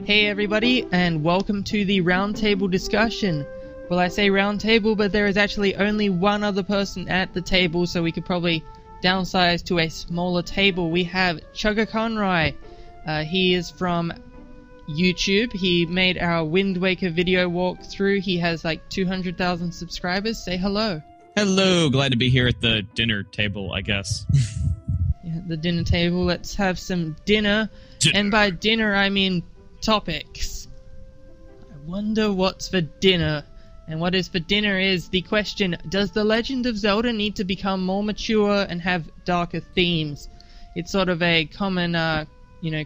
Hey everybody, and welcome to the roundtable discussion. Well, I say roundtable, but there is actually only one other person at the table, so we could probably downsize to a smaller table. We have Chuggaaconroy. He is from YouTube. He made our Wind Waker video walkthrough. He has like 200,000 subscribers. Say hello. Hello, glad to be here at the dinner table, I guess. Yeah, the dinner table. Let's have some dinner. And by dinner, I mean topics. I wonder what's for dinner. And what is for dinner is the question, does The Legend of Zelda need to become more mature and have darker themes? It's sort of a common,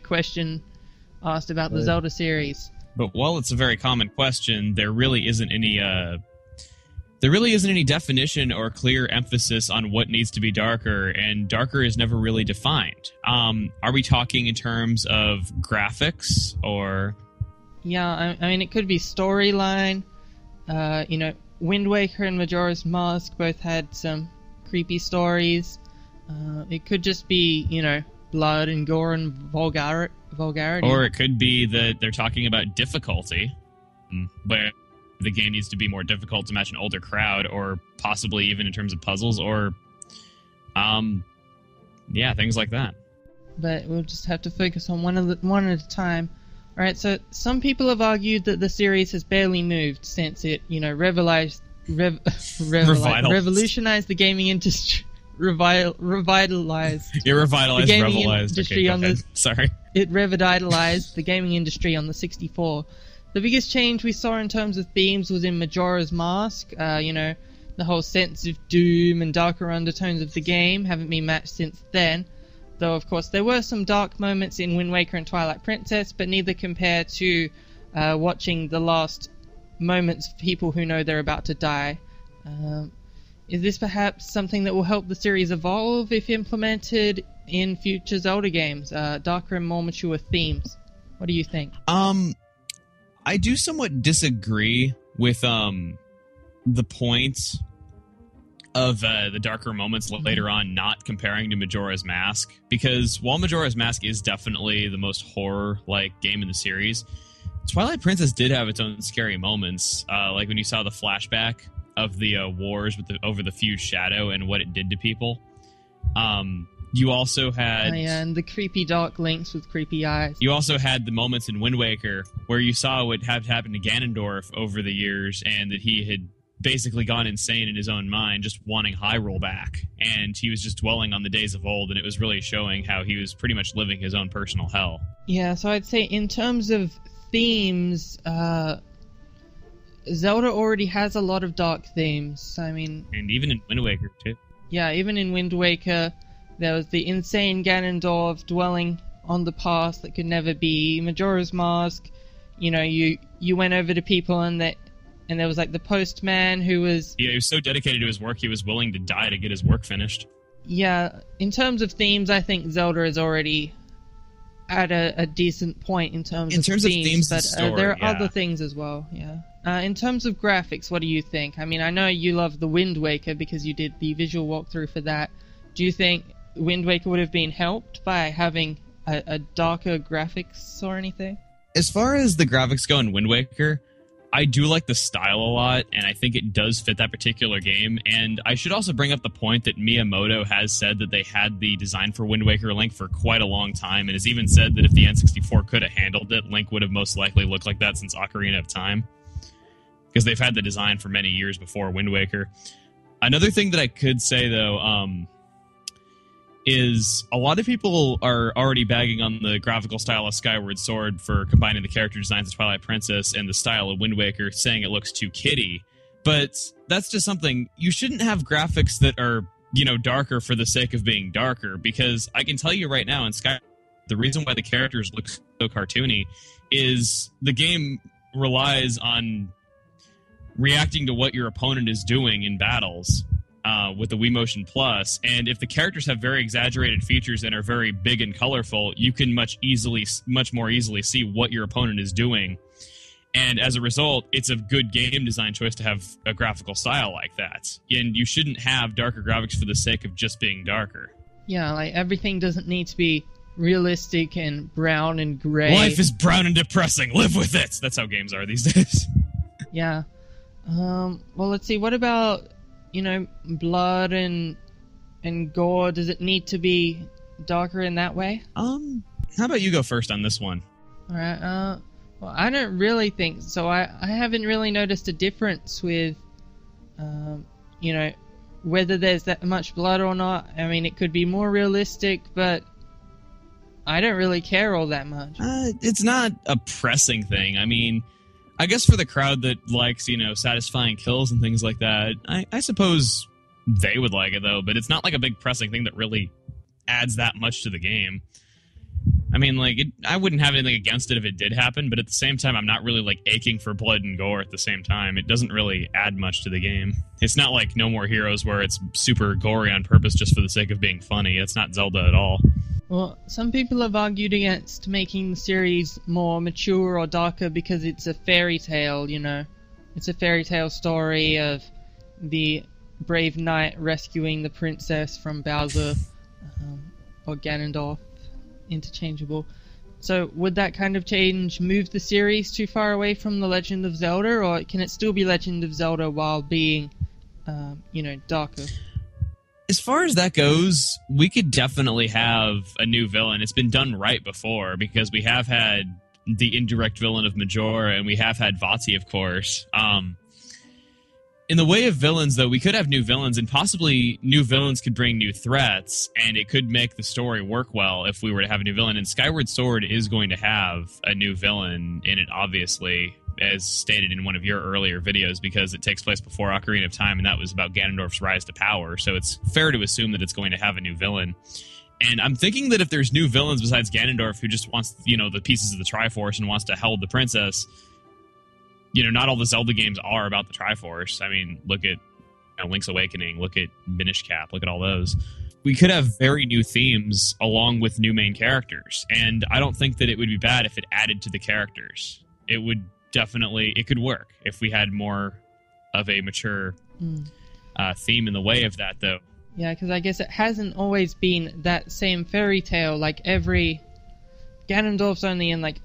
question asked about the Zelda series. But while it's a very common question, there really isn't any definition or clear emphasis on what needs to be darker, and darker is never really defined. Are we talking in terms of graphics, or...? Yeah, I mean, it could be storyline. Wind Waker and Majora's Mask both had some creepy stories. It could just be, blood and gore and vulgarity. Or it could be that they're talking about difficulty, where the game needs to be more difficult to match an older crowd, or possibly even in terms of puzzles, or things like that. But we'll just have to focus on one at a time. Alright, so some people have argued that the series has barely moved since it, revolutionized the gaming industry. Revitalized the gaming industry on the... Sorry. It revitalized the gaming industry on the 64. The biggest change we saw in terms of themes was in Majora's Mask. The whole sense of doom and darker undertones of the game haven't been matched since then. Though, of course, there were some dark moments in Wind Waker and Twilight Princess, but neither compare to watching the last moments of people who know they're about to die. Is this perhaps something that will help the series evolve if implemented in future Zelda games? Darker and more mature themes. What do you think? I do somewhat disagree with the point of the darker moments later on not comparing to Majora's Mask, because while Majora's Mask is definitely the most horror-like game in the series, Twilight Princess did have its own scary moments, like when you saw the flashback of the wars over the fused shadow and what it did to people. You also had... and the creepy dark links with creepy eyes. You also had the moments in Wind Waker where you saw what had happened to Ganondorf over the years, and that he had basically gone insane in his own mind, just wanting Hyrule back. And he was just dwelling on the days of old, and it was really showing how he was pretty much living his own personal hell. Yeah, so I'd say in terms of themes, Zelda already has a lot of dark themes. I mean... And even in Wind Waker, too. Yeah, even in Wind Waker... There was the insane Ganondorf dwelling on the past that could never be. Majora's Mask, you went over to people and there was like the postman who was... Yeah, he was so dedicated to his work, he was willing to die to get his work finished. Yeah, in terms of themes, I think Zelda is already at a decent point in terms of themes, but story, there are other things as well, yeah. In terms of graphics, what do you think? I mean, I know you love the Wind Waker because you did the visual walkthrough for that. Do you think Wind Waker would have been helped by having a darker graphics or anything? As far as the graphics go in Wind Waker, I do like the style a lot, and I think it does fit that particular game. And I should also bring up the point that Miyamoto has said that they had the design for Wind Waker Link for quite a long time, and has even said that if the N64 could have handled it, Link would have most likely looked like that since Ocarina of Time. Because they've had the design for many years before Wind Waker. Another thing that I could say, though, is a lot of people are already bagging on the graphical style of Skyward Sword for combining the character designs of Twilight Princess and the style of Wind Waker, saying it looks too kiddie. But that's just something... You shouldn't have graphics that are, darker for the sake of being darker, because I can tell you right now in Skyward, the reason why the characters look so cartoony is the game relies on reacting to what your opponent is doing in battles. With the Wii Motion Plus, and if the characters have very exaggerated features and are very big and colorful, you can much more easily see what your opponent is doing. And as a result, it's a good game design choice to have a graphical style like that. And you shouldn't have darker graphics for the sake of just being darker. Yeah, like everything doesn't need to be realistic and brown and gray. Life is brown and depressing. Live with it. That's how games are these days. Yeah. Well, let's see. What about, blood and gore? Does it need to be darker in that way? How about you go first on this one? All right. Well, I don't really think so. I haven't really noticed a difference with, whether there's that much blood or not. I mean, it could be more realistic, but I don't really care all that much. It's not a pressing thing. I mean, I guess for the crowd that likes, satisfying kills and things like that, I suppose they would like it, though. But it's not like a big pressing thing that really adds that much to the game. I mean, I wouldn't have anything against it if it did happen, but at the same time, I'm not really, aching for blood and gore at the same time. It doesn't really add much to the game. It's not like No More Heroes where it's super gory on purpose just for the sake of being funny. It's not Zelda at all. Well, some people have argued against making the series more mature or darker because it's a fairy tale, It's a fairy tale story of the brave knight rescuing the princess from Bowser, or Ganondorf. Interchangeable. So would that kind of change move the series too far away from The Legend of Zelda, or can it still be Legend of Zelda while being, darker? As far as that goes, we could definitely have a new villain. It's been done right before, because we have had the indirect villain of Majora, and we have had Vati, of course. In the way of villains, though, we could have new villains, and possibly new villains could bring new threats, and it could make the story work well if we were to have a new villain. And Skyward Sword is going to have a new villain in it, obviously, as stated in one of your earlier videos, because it takes place before Ocarina of Time, and that was about Ganondorf's rise to power. So it's fair to assume that it's going to have a new villain. And I'm thinking that if there's new villains besides Ganondorf, who just wants, the pieces of the Triforce and wants to hold the princess, not all the Zelda games are about the Triforce. I mean, look at Link's Awakening, look at Minish Cap, look at all those. We could have very new themes along with new main characters, and I don't think that it would be bad if it added to the characters. It could work if we had more of a mature theme in the way of that, though. Yeah, because I guess it hasn't always been that same fairy tale. Ganondorf's only in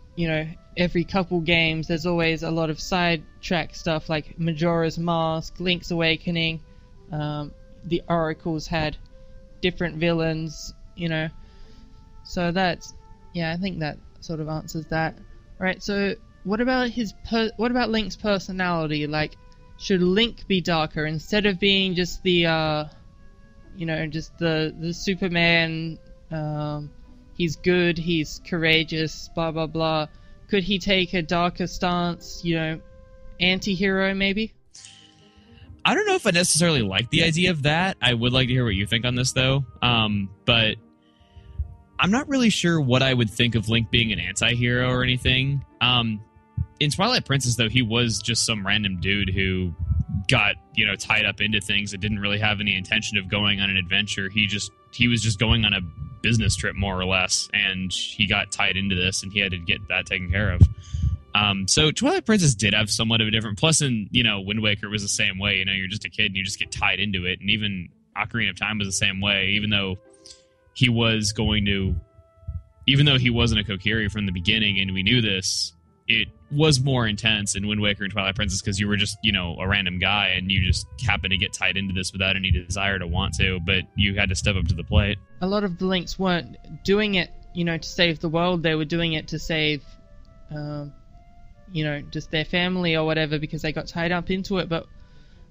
every couple games. There's always a lot of sidetrack stuff like Majora's Mask, Link's Awakening. The Oracles had different villains, So I think that sort of answers that. Right. So what about Link's personality? Should Link be darker instead of being just the Superman? He's good. He's courageous. Blah blah blah. Could he take a darker stance, anti-hero maybe? I don't know if I necessarily like the idea of that. I would like to hear what you think on this, though. But I'm not really sure what I would think of Link being an anti-hero or anything. In Twilight Princess, though, he was just some random dude who got, tied up into things and didn't really have any intention of going on an adventure. He was just going on a business trip, more or less, and he got tied into this, and he had to get that taken care of. So Twilight Princess did have somewhat of a different... Plus, in, Wind Waker was the same way. You're just a kid, and you just get tied into it. And even Ocarina of Time was the same way, even though he wasn't a Kokiri from the beginning, and we knew this, it was more intense in Wind Waker and Twilight Princess because you were just, a random guy, and you just happened to get tied into this without any desire to want to, but you had to step up to the plate. A lot of the Links weren't doing it, to save the world. They were doing it to save, just their family or whatever, because they got tied up into it. But,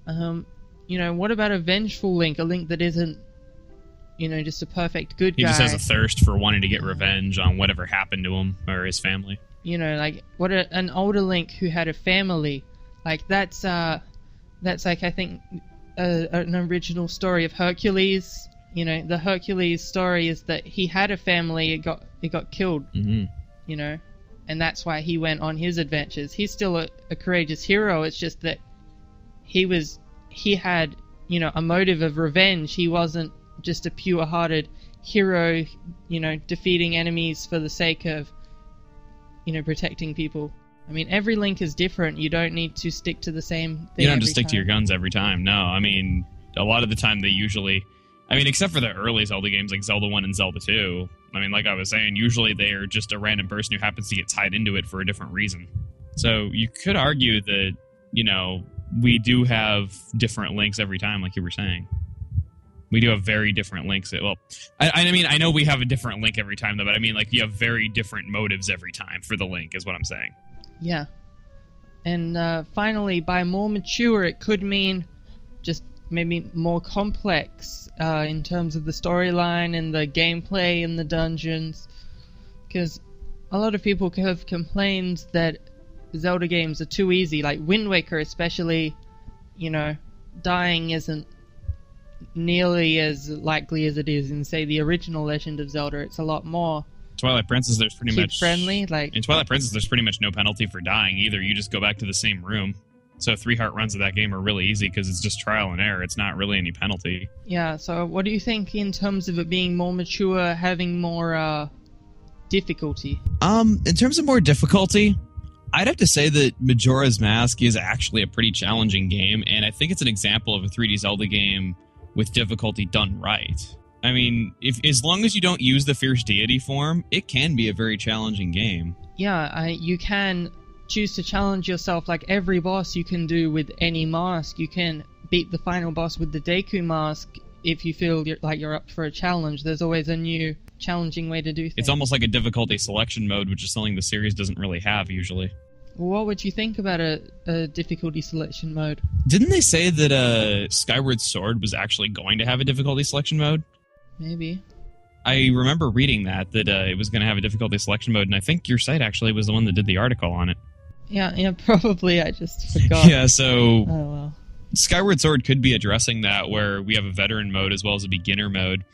what about a vengeful Link? A Link that isn't, just a perfect good guy. He just has a thirst for wanting to get revenge on whatever happened to him or his family. An older Link who had a family, that's I think an original story of Hercules. The Hercules story is that he had a family, it got killed. Mm-hmm. And that's why he went on his adventures. He's still a courageous hero. It's just that he had a motive of revenge. He wasn't just a pure-hearted hero, defeating enemies for the sake of protecting people. I mean, every Link is different. You don't need to stick to the same thing. You don't just stick to your guns every time. No, I mean, a lot of the time they usually I mean, except for the early Zelda games like Zelda 1 and Zelda 2. I mean, like I was saying, usually they are just a random person who happens to get tied into it for a different reason. So you could argue that, you know, we do have different links every time, like you were saying. We do have very different links. Well, I mean, I know we have a different link every time, though, but I mean, like, you have very different motives every time for the link, is what I'm saying. Yeah. And finally, by more mature, it could mean just maybe more complex in terms of the storyline and the gameplay in the dungeons. Because a lot of people have complained that Zelda games are too easy. Like Wind Waker especially, you know, dying isn't nearly as likely as it is in, say, the original Legend of Zelda. It's a lot more Twilight Princess, there's pretty much friendly. Like in Twilight Princess, there's pretty much no penalty for dying either. You just go back to the same room. So 3-heart runs of that game are really easy because it's just trial and error. It's not really any penalty. Yeah. So what do you think in terms of it being more mature, having more difficulty? In terms of more difficulty, I'd have to say that Majora's Mask is actually a pretty challenging game, and I think it's an example of a 3D Zelda game with difficulty done right. I mean, as long as you don't use the fierce deity form, it can be a very challenging game. Yeah, you can choose to challenge yourself like every boss you can do with any mask. You can beat the final boss with the Deku mask if you feel like you're up for a challenge. There's always a new challenging way to do things. It's almost like a difficulty selection mode, which is something the series doesn't really have usually. What would you think about a difficulty selection mode? Didn't they say that Skyward Sword was actually going to have a difficulty selection mode? Maybe. I remember reading that it was going to have a difficulty selection mode, and I think your site actually was the one that did the article on it. Yeah, probably. I just forgot. Yeah, so oh, well. Skyward Sword could be addressing that, where we have a veteran mode as well as a beginner mode.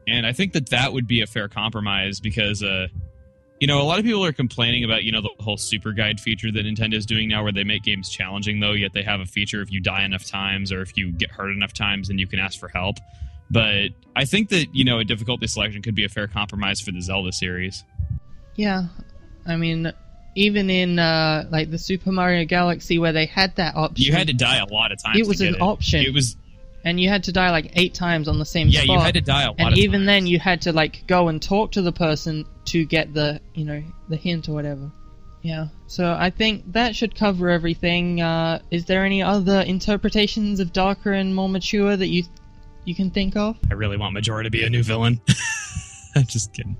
And I think that would be a fair compromise because, you know, a lot of people are complaining about, you know, the whole super guide feature that Nintendo's doing now where they make games challenging, though, yet they have a feature if you die enough times or if you get hurt enough times, then you can ask for help. But I think that, you know, a difficulty selection could be a fair compromise for the Zelda series. Yeah. I mean, even in, like, the Super Mario Galaxy where they had that option... You had to die a lot of times. It was an option. It was... And you had to die, like, 8 times on the same spot. Yeah, you had to die a lot of times. And even then, you had to, like, go and talk to the person to get the, you know, the hint or whatever. Yeah. So I think that should cover everything. Is there any other interpretations of darker and more mature that you can think of? I really want Majora to be a new villain. I'm just kidding.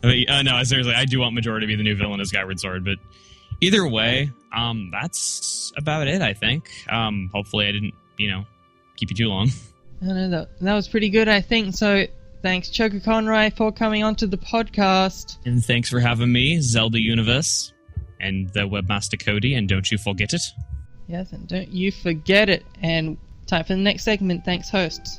I mean, no, seriously, I do want Majora to be the new villain of Skyward Sword, but either way, that's about it, I think. Hopefully I didn't, you know, keep you too long. I don't know, that was pretty good, I think. So thanks, Chuggaaconroy, for coming onto the podcast. And thanks for having me, Zelda Universe, and the webmaster Cody, and don't you forget it. Yes, and don't you forget it. And time for the next segment. Thanks, hosts.